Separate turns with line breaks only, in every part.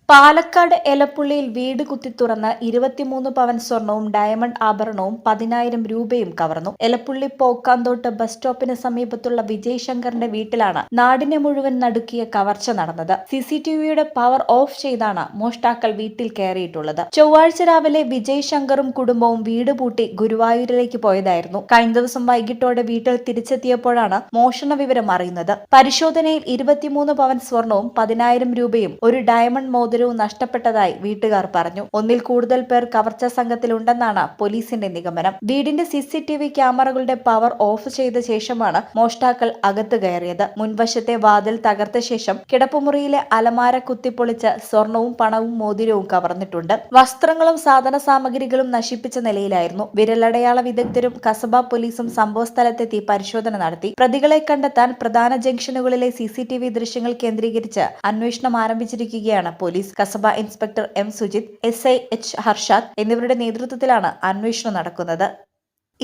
പാലക്കാട് എലപ്പുള്ളിയിൽ വീട് കുത്തിത്തുറന്ന് 23 പവൻ സ്വർണവും ഡയമണ്ട് ആഭരണവും 10,000 രൂപയും കവർന്നു. എലപ്പുള്ളി പോക്കാന്തോട്ട് ബസ് സ്റ്റോപ്പിന് സമീപത്തുള്ള വിജയ് ശങ്കറിന്റെ വീട്ടിലാണ് നാടിനെ മുഴുവൻ നടുക്കിയ കവർച്ച നടന്നത്. സിസിടിവിയുടെ പവർ ഓഫ് ചെയ്താണ് മോഷ്ടാക്കൾ വീട്ടിൽ കയറിയിട്ടുള്ളത്. ചൊവ്വാഴ്ച രാവിലെ വിജയ് ശങ്കറും കുടുംബവും വീട് പൂട്ടി ഗുരുവായൂരിലേക്ക് പോയതായിരുന്നു. കഴിഞ്ഞ ദിവസം വൈകിട്ടോടെ വീട്ടിൽ തിരിച്ചെത്തിയപ്പോഴാണ് മോഷണ വിവരം അറിയുന്നത്. പരിശോധനയിൽ 23 പവൻ സ്വർണവും 10,000 രൂപയും ഒരു ഡയമണ്ട് മോതിരവും നഷ്ടപ്പെട്ടതായി വീട്ടുകാർ പറഞ്ഞു. ഒന്നിൽ കൂടുതൽ പേർ കവർച്ചാ സംഘത്തിലുണ്ടെന്നാണ് പോലീസിന്റെ നിഗമനം. വീടിന്റെ സിസിടിവി ക്യാമറകളുടെ പവർ ഓഫ് ചെയ്ത ശേഷമാണ് മോഷ്ടാക്കൾ അകത്ത് കയറിയത്. മുൻവശത്തെ വാതിൽ തകർത്ത ശേഷം കിടപ്പുമുറിയിലെ അലമാര കുത്തിപ്പൊളിച്ച് സ്വർണവും പണവും മോതിരവും കവർന്നിട്ടുണ്ട്. വസ്ത്രങ്ങളും സാധന സാമഗ്രികളും നശിപ്പിച്ച നിലയിലായിരുന്നു. വിരലടയാള വിദഗ്ധരും കസബ പോലീസും സംഭവസ്ഥലത്തെത്തി പരിശോധന നടത്തി. പ്രതികളെ കണ്ടെത്താൻ പ്രധാന ജംഗ്ഷനുകളിലെ സിസിടിവി ദൃശ്യങ്ങൾ കേന്ദ്രീകരിച്ച് അന്വേഷണം ആരംഭിച്ചിരിക്കുകയാണ് പോലീസ്. Kasaba inspector M Sujith, SI H Harshad എന്നിവരുടെ നേതൃത്വത്തിലാണ് അന്വേഷണം നടക്കുന്നത്.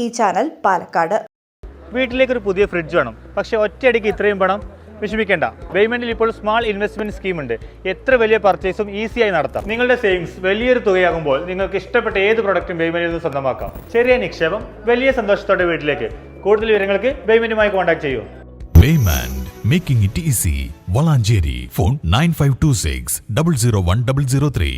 ഈ ചാനൽ പാലക്കാട്.
വീട്ടിലേക്ക് ഒരു പുതിയ ഫ്രിഡ്ജ് വേണം, പക്ഷെ ഒറ്റയടിക്ക് ഇത്രയും പണം വിഷമിക്കേണ്ട. ബെയ്മെന്റിൽ ഇപ്പോൾ സ്മാൾ ഇൻവെസ്റ്റ്മെന്റ് സ്കീം ഉണ്ട്. എത്ര വലിയ പർച്ചേസും ഈസിയായി നടത്താം. നിങ്ങളുടെ സേവിങ്സ് വലിയൊരു തുകയാകുമ്പോൾ നിങ്ങൾക്ക് ഇഷ്ടപ്പെട്ട ഏത് പ്രൊഡക്റ്റും ബെയ്മെന്റിൽ നിന്ന് സ്വന്തമാക്കാം. ചെറിയ നിക്ഷേപം വലിയ സന്തോഷത്തോടെ വീട്ടിലേക്ക്. കൂടുതൽ വിവരങ്ങൾക്ക് ബെയ്മെന്റുമായി കോൺടാക്ട് ചെയ്യൂ.
Baymand, making it easy. Valanjeri. Phone 9526 001 003.